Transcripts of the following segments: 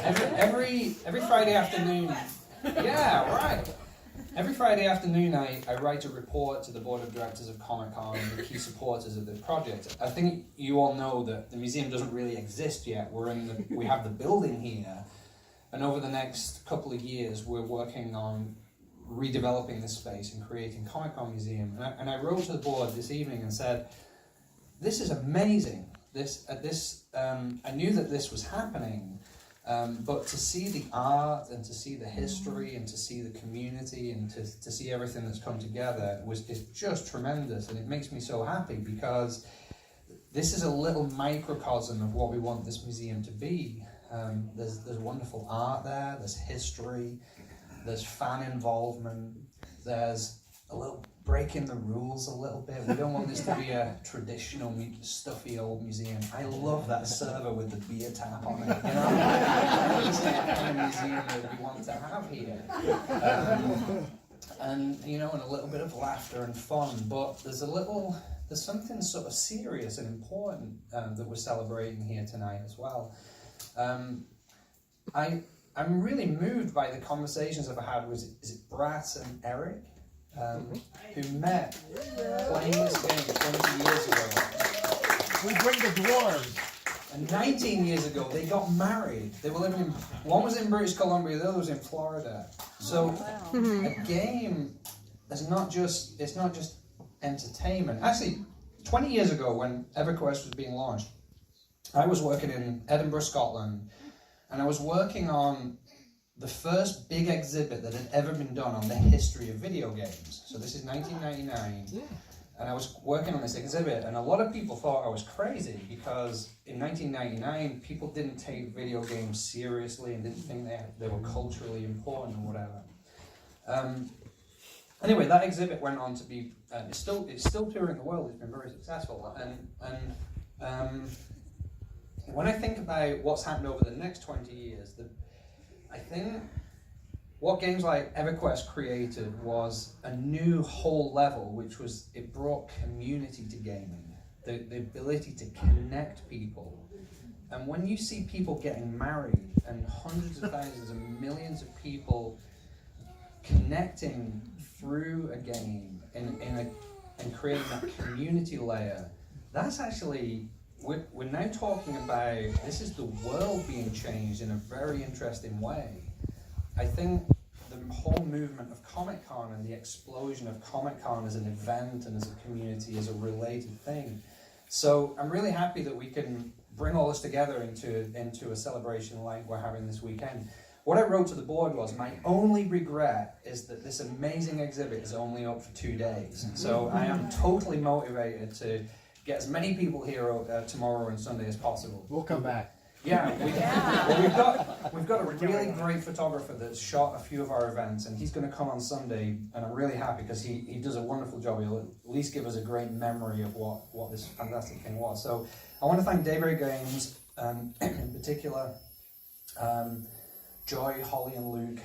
Every Friday afternoon. Yeah, right. Every Friday afternoon, I write a report to the board of directors of Comic-Con and the key supporters of the project. I think you all know that the museum doesn't really exist yet. We have the building here, and over the next couple of years, we're working on redeveloping this space and creating Comic-Con Museum. And I wrote to the board this evening and said, "This is amazing. I knew that this was happening." But to see the art and to see the history and to see the community and to see everything that's come together is just tremendous, and it makes me so happy because this is a little microcosm of what we want this museum to be. There's wonderful art there, there's history, there's fan involvement, there's a little breaking the rules a little bit. We don't want this to be a traditional stuffy old museum. I love that server with the beer tap on it, you know? That's the kind of museum that we want to have here. And you know, and a little bit of laughter and fun, but there's something sort of serious and important that we're celebrating here tonight as well. I'm really moved by the conversations I've had with, is it Brat and Eric? Who met playing this game 20 years ago. We bring the dwarves. And 19 years ago, they got married. They were living in, one was in British Columbia, the other was in Florida. So a game is it's not just entertainment. Actually, 20 years ago when Everquest was being launched, I was working in Edinburgh, Scotland, and I was working on the first big exhibit that had ever been done on the history of video games. So this is 1999, and I was working on this exhibit, and a lot of people thought I was crazy because in 1999, people didn't take video games seriously and didn't think they were culturally important or whatever. Anyway, that exhibit went on to be, it's still touring the world, it's been very successful, and when I think about what's happened over the next 20 years, I think what games like Everquest created was a new whole level, which was it brought community to gaming, the ability to connect people. And when you see people getting married and hundreds of thousands and millions of people connecting through a game and creating that community layer, that's actually, we're now talking about, this is the world being changed in a very interesting way. I think the whole movement of Comic-Con and the explosion of Comic-Con as an event and as a community is a related thing. So I'm really happy that we can bring all this together into a celebration like we're having this weekend. What I wrote to the board was, my only regret is that this amazing exhibit is only up for 2 days. So I am totally motivated to get as many people here tomorrow and Sunday as possible. We'll come back. Yeah, we've got a really great photographer that's shot a few of our events, and he's going to come on Sunday, and I'm really happy because he does a wonderful job. He'll at least give us a great memory of what this fantastic thing was. So I want to thank Daybreak Games, in particular, Joy, Holly and Luke,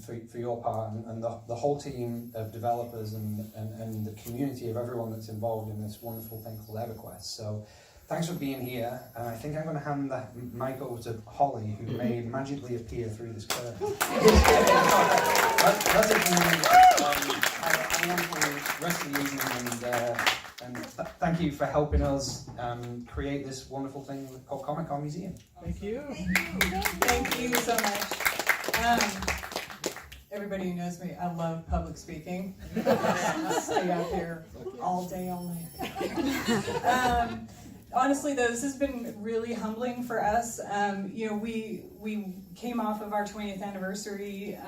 for your part, and the whole team of developers and the community of everyone that's involved in this wonderful thing called Everquest. So thanks for being here, and I think I'm going to hand the mic over to Holly, who may magically appear through this curtain. That's it for me. I am for the rest of the evening, and thank you for helping us create this wonderful thing called Comic-Con Museum. Thank you. Thank you so much. Everybody who knows me, I love public speaking. I stay out there all day, all night. Honestly, though, this has been really humbling for us. We came off of our 20th anniversary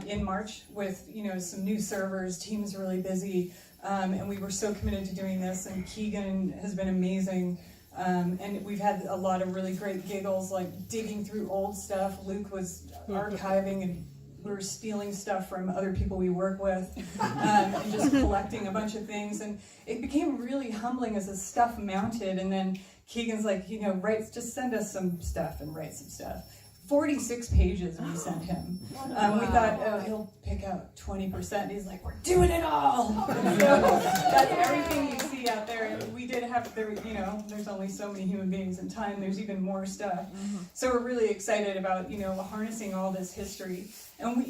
in March with some new servers. Team's really busy, and we were so committed to doing this. And Keegan has been amazing, and we've had a lot of really great giggles, like digging through old stuff. Luke was archiving and we were stealing stuff from other people we work with, and just collecting a bunch of things. And it became really humbling as the stuff mounted. And then Keegan's like, just send us some stuff and write some stuff. 46 pages we sent him. We thought, oh, he'll pick out 20%. He's like, we're doing it all. So that's everything you see out there. And we did have, there's only so many human beings in time. There's even more stuff. So we're really excited about, harnessing all this history. And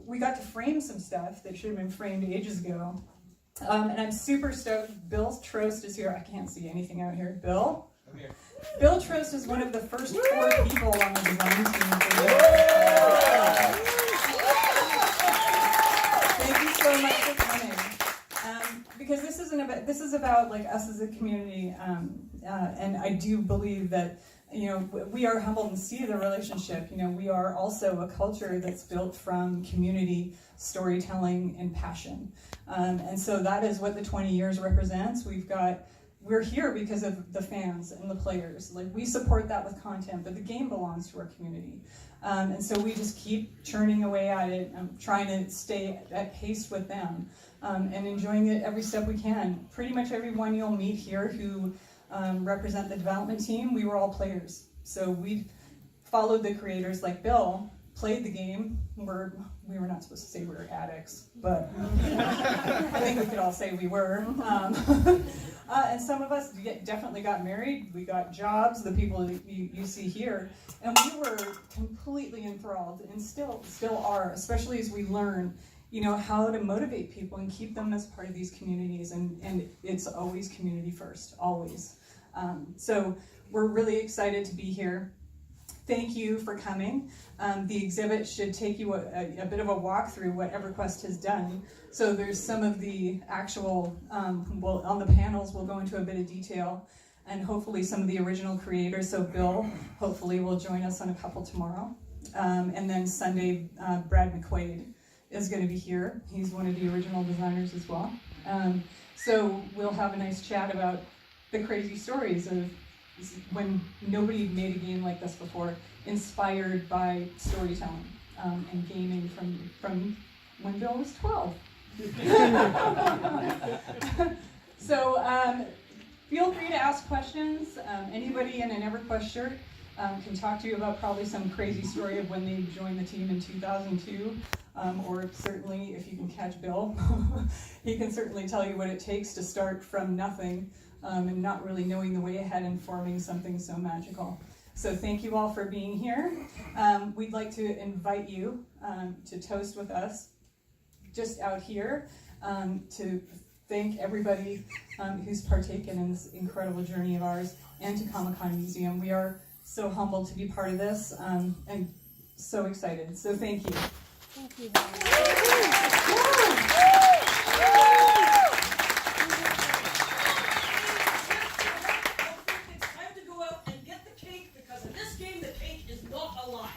we got to frame some stuff that should have been framed ages ago. And I'm super stoked. Bill Trost is here. I can't see anything out here. Bill? I'm here. Bill Trost is one of the first 4 people on the design team for this. Thank you so much for coming. Because this is about like us as a community, and I do believe that we are humbled and see the relationship. We are also a culture that's built from community, storytelling, and passion. And so that is what the 20 years represents. We're here because of the fans and the players. Like, we support that with content, but the game belongs to our community. And so we just keep churning away at it, trying to stay at pace with them, and enjoying it every step we can. Pretty much everyone you'll meet here who represent the development team, we were all players. So we followed the creators like Bill, played the game. We were not supposed to say we were addicts, but I think we could all say we were. And some of us definitely got married. We got jobs, the people you see here. And we were completely enthralled, and still are, especially as we learn, how to motivate people and keep them as part of these communities. And it's always community first, always. So we're really excited to be here. Thank you for coming. The exhibit should take you a bit of a walk through what Everquest has done. So there's some of the actual, on the panels we'll go into a bit of detail, and hopefully some of the original creators. So Bill hopefully will join us on a couple tomorrow. And then Sunday, Brad McQuaid is going to be here. He's one of the original designers as well. So we'll have a nice chat about the crazy stories of when nobody made a game like this before, inspired by storytelling and gaming from when Bill was 12. So feel free to ask questions. Anybody in an Everquest shirt can talk to you about probably some crazy story of when they joined the team in 2002. Or certainly, if you can catch Bill, he can certainly tell you what it takes to start from nothing and not really knowing the way ahead and forming something so magical. So thank you all for being here. We'd like to invite you to toast with us just out here, to thank everybody who's partaken in this incredible journey of ours, and to Comic-Con Museum. We are so humbled to be part of this and so excited. So thank you. Thank you. It's time to go out and get the cake, because in this game the cake is not alive.